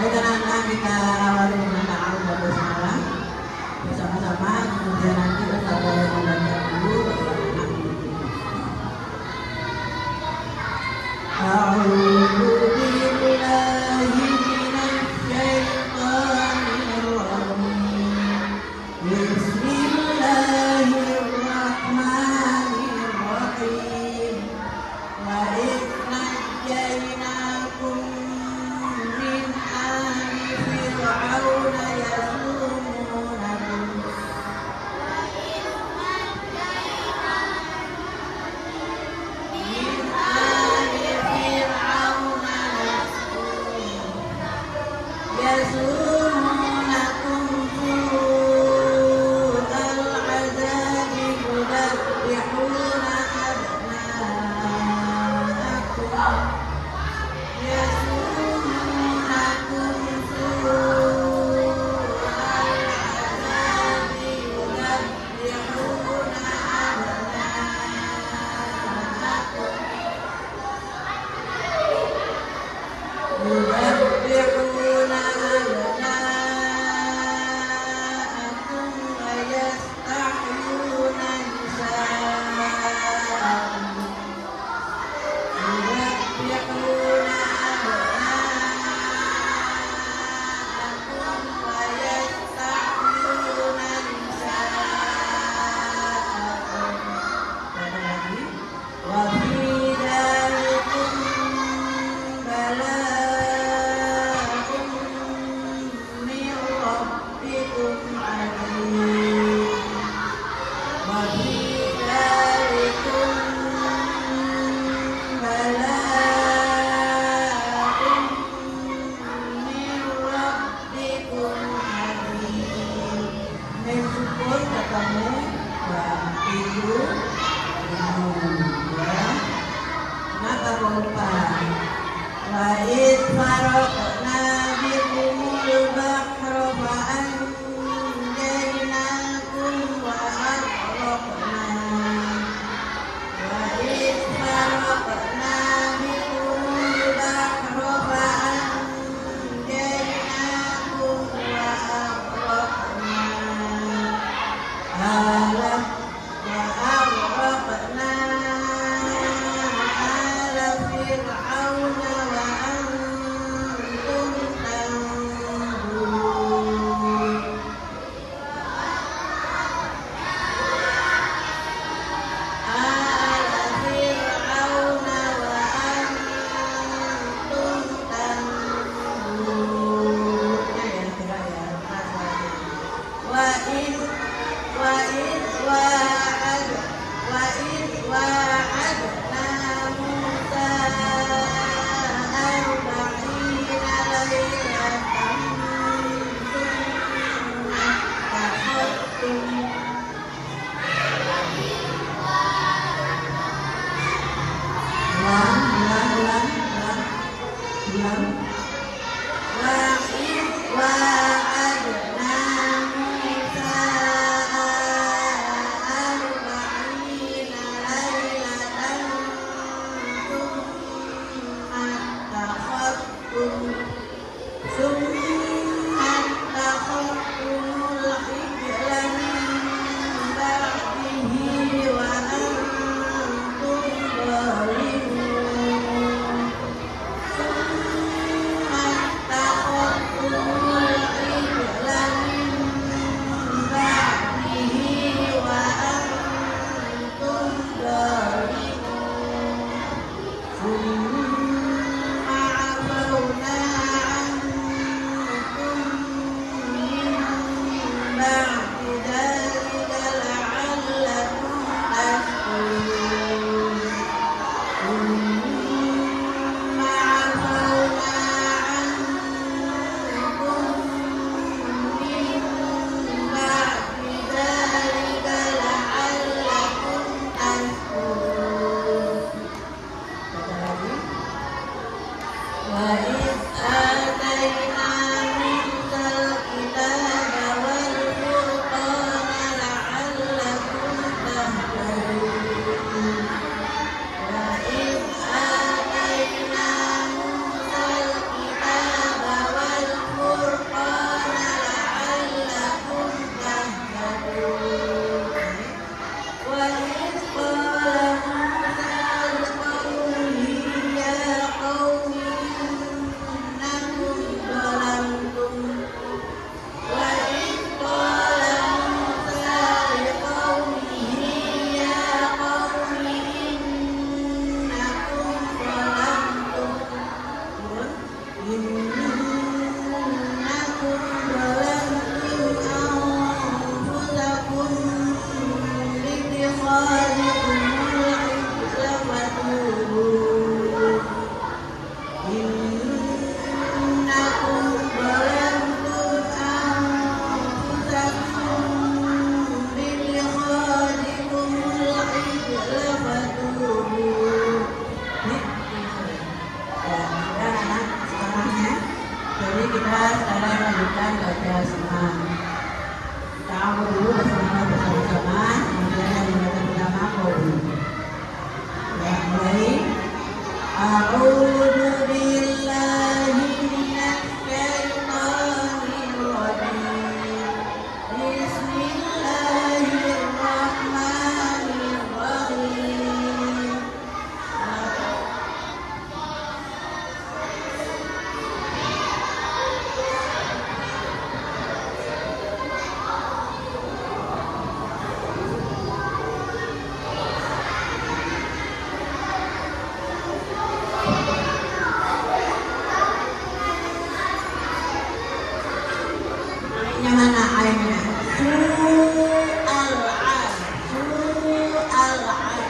Baik anak-anak, kita awali dengan ta'awudz bersama bersama-sama, kemudian nanti ustaz yang membaca dulu bersama A'udzu billahi minasy syaithanir rajim. Bismillahirrahmanirrahim. Wa idh najjaynakum min ali fir'auna yasumunakum يسومونكم سوء العذاب يذبحون أبناءكم يسومونكم سوء العذاب يذبحون أبناءكم ويستحيون نساءكم يذبحون أبناءكم ويستحيون نساءكم وفي ذلكم بلاء من ربكم عظيم وفي ذلكم بلاء من ربكم عظيم. Mensyukur ketemu itu ya. Maka lupa wa id faraqna bikumul bahra fa anjaynakum wa aghraqna wa id faraqna bikumul bahra fa anjaynakum wa aghraqna ala fir'auna wa antum tanzurun. Ala fir'auna wa antum tanzurun. Ya kira ya wa in wa'adna Musa 40 laylatan thumma akhadtum kita sekarang lanjutkan baca senam. Kita awal dulu bersama-sama, kemudian yang membaca pertama Qaul. Ya, mulai. A'udzu billahi minasy syaithanir rajim. Bismillahirrahmanirrahim. Yang mana ayatnya? Su'al-al. Su'al-al.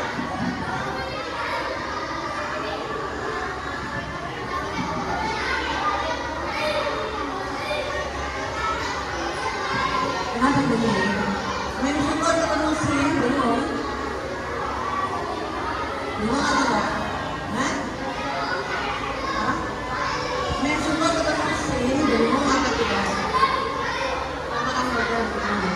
Kenapa begini? Main syukur dengan muslim belum? Belum atau enggak? Hah? Hah? Main syukur dengan muslim belum atau tidak? Apa kamu baca begini?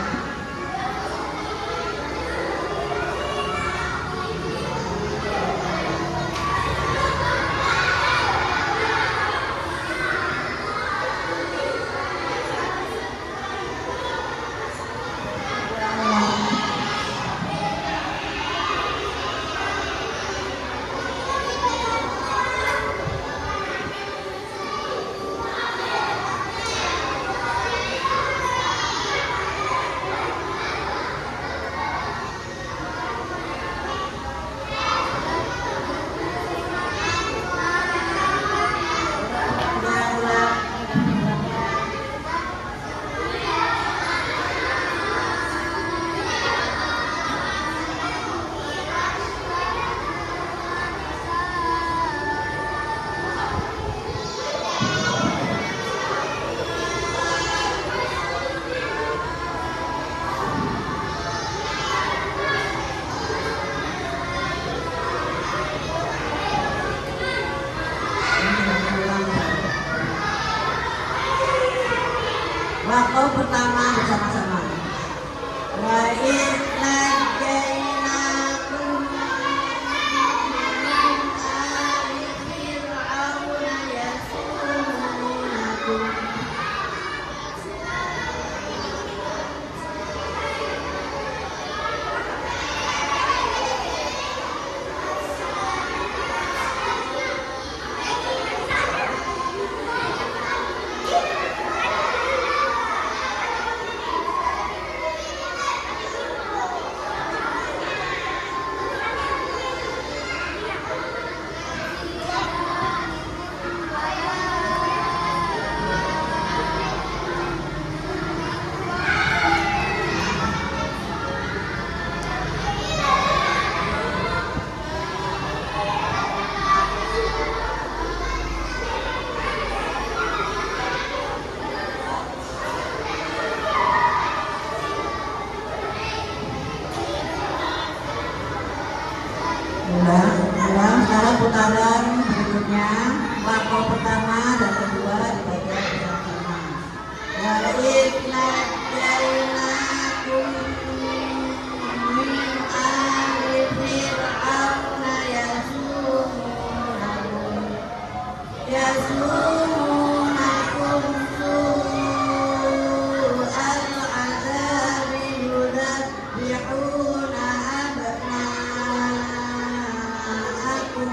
Waktu pertama bersama-sama. Wa idnajainakum min ali fir'auna yasumunakum. Ulang sekarang putaran berikutnya. Waktu pertama dan kedua dibaca bersama-sama. Wa idnajainakum min ali fir'auna yasumunakum su'al azabi yudabbihuna abna'akum.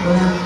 Ulang.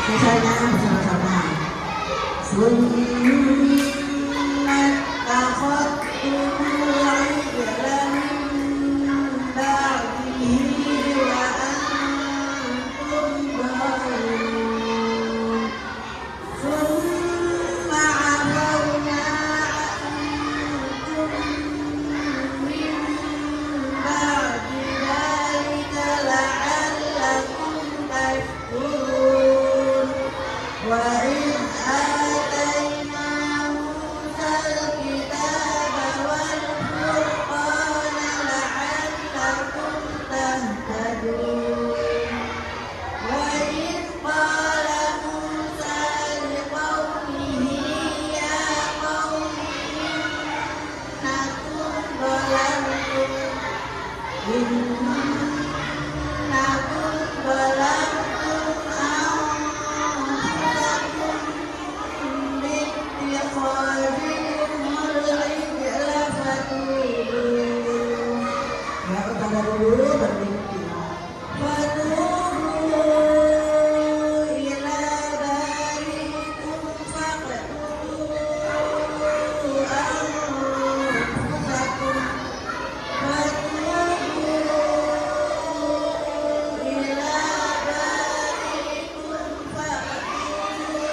Sisanya bersama-sama. Sunat takhadtu ijlan ba'dihi wa antum zalimun. Summa 'afawna 'ankum min ba'di dzalika la'allakum tashkurun. Wa idh atayna Musa al-kitaba wal furqana la'allakum tahtadun. Wa idh qala Musa liqaumihi ya qaumi innakum zalamtum anfusakum bittikhadhihimul ijla fatubu. Ya, kepada dulu berhenti. Fatubu ila barikum faqtulu anfusakum. Fatubu ila barikum faqtulu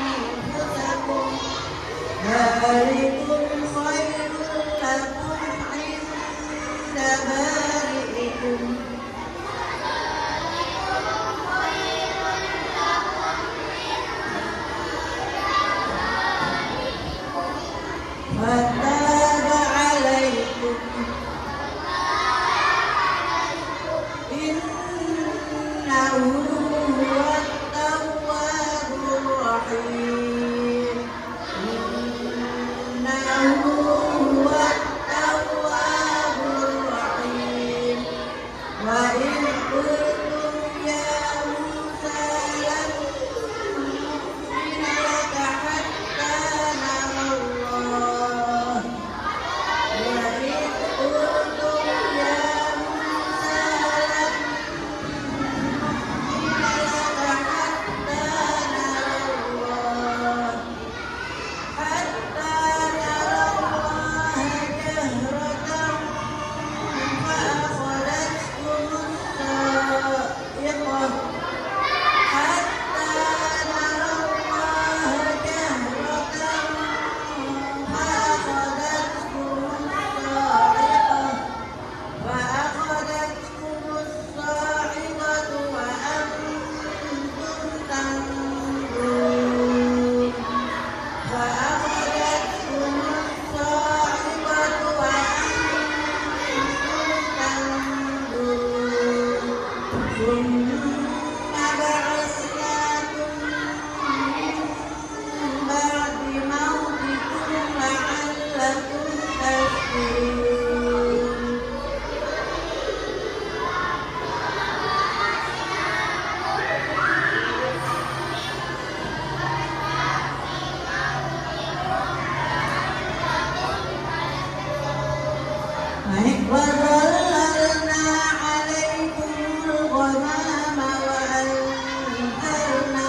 anfusakum. Dzalikum khairul lakum 'inda bari'ikum. Fataba 'alaikum innahu huwat tawwabur rahim. Innahu huwat tawwabur rahim. Wa in qultum ya Musa lan nu'mina laka hatta narallah. Wa in qultum ya Musa lan nu'mina laka hatta narallah. Hatta narallah jahratan fa'akhadatkumus sa'iqah. Hatta narallah jahratan fa'akhadatkumus sa'iqah. Fa'akhadatkumus sa'iqatu wa antum tanzurun. Fa'akhadatkumus sa'iqatu wa antum tanzurun. Thumma ba'atsnakum min ba'di mautikum la'allakum tashkurun. Baik, wa dhallalna 'alaikumul ghamama wa anzalna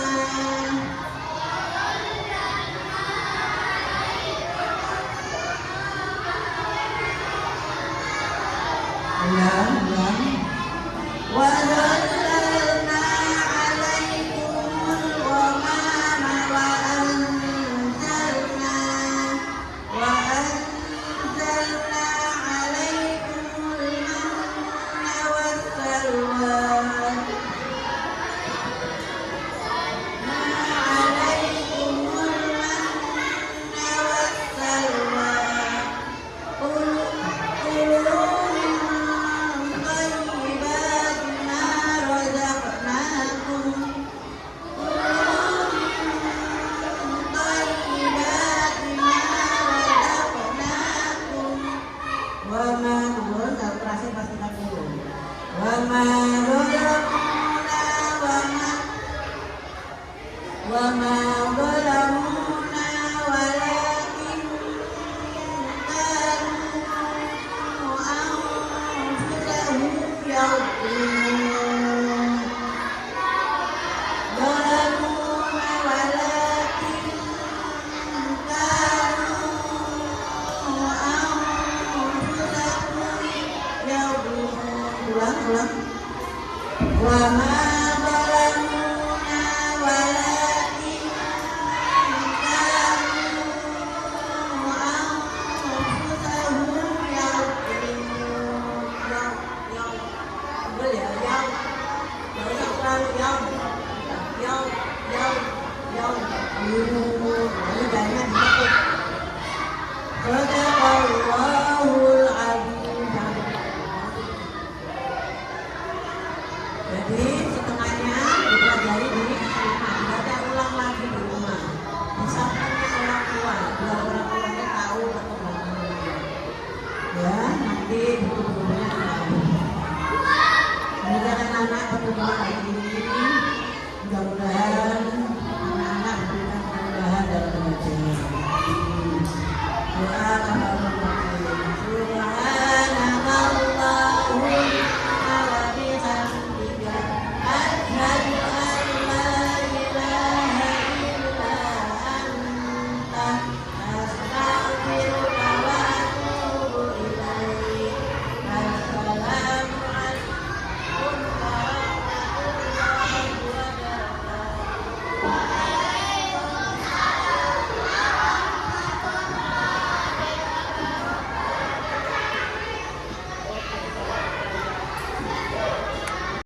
wa dhallalna 'alaikumul ghamama wa anzalna 'alaikumul manna wassalwa. وما ظلمونا ولكن كانوا أنفسهم يظلمون. wa ma zalamuna walakin kanu anfusahum yadhlimun. Yang boleh ya, yang selalu yang ini jangan takut. Sadaqallahul azim. Jadi